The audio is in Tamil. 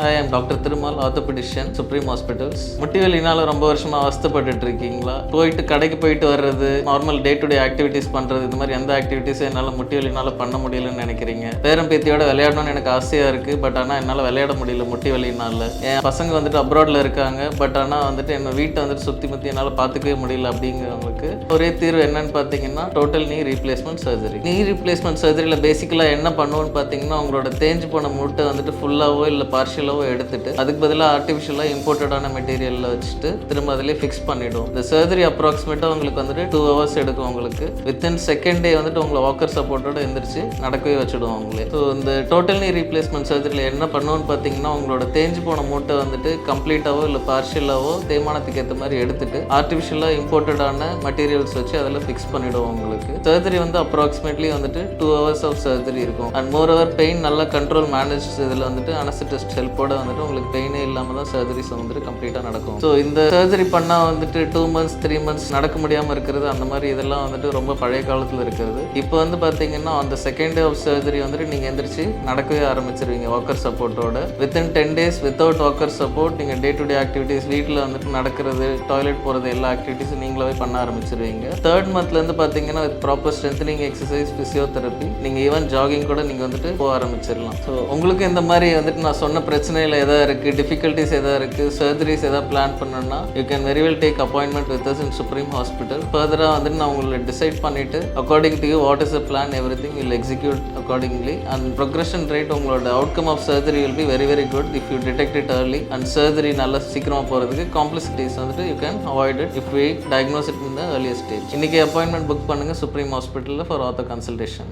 I am Dr. Thirumal, Orthopaedician Supreme Hospitals. முட்டி வலினால ரொம்ப வருஷமா அவஸ்தைப்பட்டுட்டு இருக்கீங்களா? போயிட்டு கடைக்கு போயிட்டு வர்றது, normal day to day activities பண்றது, இந்த மாதிரி எந்த ஆக்டிவிட்டீஸும் என்னால் முட்டி வலினால பண்ண முடியலன்னு நினைக்கிறீங்க. பேரன் பேத்தியோட விளையாடணும்னு எனக்கு ஆசையா இருக்கு, பட் ஆனால் என்னால் விளையாட முடியல முட்டி வலினால. என் பசங்க வந்துட்டு அப்ராட்ல இருக்காங்க, பட் ஆனால் வந்துட்டு என்ன வீட்டை வந்துட்டு சுற்றி என்னால் பார்த்துக்கவே முடியல. அப்படிங்கிறவங்களுக்கு ஒரே தீர்வு என்னன்னு பார்த்தீங்கன்னா total knee replacement surgery. Knee replacement சர்ஜரியில் பேசிக்கலாக என்ன பண்ணுவோன்னு பார்த்தீங்கன்னா உங்களோட தேஞ்சு போன மூட்டை வந்துட்டு ஃபுல்லாவோ இல்லை பார்ஷியலாவோ எடுத்துட்டு அதுக்கு பதிலாக ஆர்டிஃபிஷியலாக இம்போர்ட்டடான மெட்டீரியலில் வச்சுட்டு திரும்ப அதிலே ஃபிக்ஸ் பண்ணிவிடும். இந்த சர்ஜரி அப்ராக்சிமேட்டாக உங்களுக்கு வந்துட்டு 2 hours எடுக்கும். உங்களுக்கு வித்தின் செகண்ட் டே வந்துட்டு உங்களை வாக்கர் சப்போர்ட்டோட எந்திரிச்சு நடக்கவே வச்சுடுவோம் உங்களே. ஸோ இந்த டோட்டல் நீ ரீப்ளேஸ்மெண்ட் சர்ஜரியில் என்ன பண்ணுவோன்னு பார்த்தீங்கன்னா உங்களோட தேஞ்சு போன மூட்டை வந்துட்டு கம்ப்ளீட்டாவோ இல்லை பார்ஷியலாவோ தேய்மானத்துக்கு ஏற்ற மாதிரி எடுத்துட்டு ஆர்டிஃபிஷியலாக இம்போர்ட்டடான மெட்டீரியல்ஸ் வச்சு அதில் ஃபிக்ஸ் பண்ணிவிடுவோம். உங்களுக்கு சர்ஜரி வந்து அப்ராக்சிமேட்லி வந்துட்டு 2 hours ஆஃப் சர்ஜரி இருக்கும். அண்ட் மோர் ஓவர் பெயின் நல்ல கண்ட்ரோல் மேனேஜ் இதில் வந்துட்டு அனஸ்தெட்டிஸ்ட் ஹெல்ப்போட வந்துட்டு உங்களுக்கு பெயினே இல்லாமல் தான் சர்ஜரிஸ் வந்துட்டு கம்ப்ளீட்டாக நடக்கும். ஸோ இந்த சர்ஜரி பண்ணால் வந்துட்டு 2 months 3 months நடக்க முடியாமல் இருக்கிறது, அந்த மாதிரி இதெல்லாம் வந்துட்டு ரொம்ப பழைய காலத்தில் இருக்கிறது. இப்போ வந்து பார்த்தீங்கன்னா அந்த செகண்ட் டே ஆஃப் சர்ஜரி வந்துட்டு நீங்கள் எந்திரிச்சு நடக்கவே ஆரம்பிச்சிருவீங்க வாக்கர் சப்போர்ட்டோட. Within 10 days without walker support நீங்கள் டே டு டே ஆக்டிவிட்டீஸ் வீட்டில் வந்துட்டு நடக்கிறது, டாய்லெட் போகிறது, எல்லா ஆக்டிவிட்டீஸும் நீங்களாவே பண்ண ஆரம்பிச்சிருவீங்க. 3rd monthலேருந்து பார்த்தீங்கன்னா with proper strengthening exercise, physiotherapy, நீங்கள் ஈவன் ஜாகிங் கூட நீங்கள் வந்துட்டு போக ஆரம்பிச்சிடலாம். ஸோ உங்களுக்கு இந்த மாதிரி வந்துட்டு நான் சொன்ன பிரச்சனையில் எதாவது இருக்குது, டிஃபிகல்ட்டிஸ் எதாவது இருக்குது, சர்ஜரிஸ் எதாவது பிளான் பண்ணணும்னா you can very well take appointment with us in Supreme Hospital. ஃபர்தராக வந்துட்டு நான் உங்களை டிசைட் பண்ணிவிட்டு according to you what is a plan everything will execute accordingly. And progression rate உங்களோட outcome of surgery will be very very good if you detect it early. And surgery நல்லா சீக்கிரமாக போகிறதுக்கு காம்ப்ளிசிட்டிஸ் வந்துட்டு you can avoid it if we diagnose it in the earliest stage. இன்றைக்கி அப்பாயின்மெண்ட் புக் பண்ணுங்கள் சுப்ரீம் ஹாஸ்பிட்டலில் ஃபார் ஆர்த்தோ கன்சல்டேஷன்.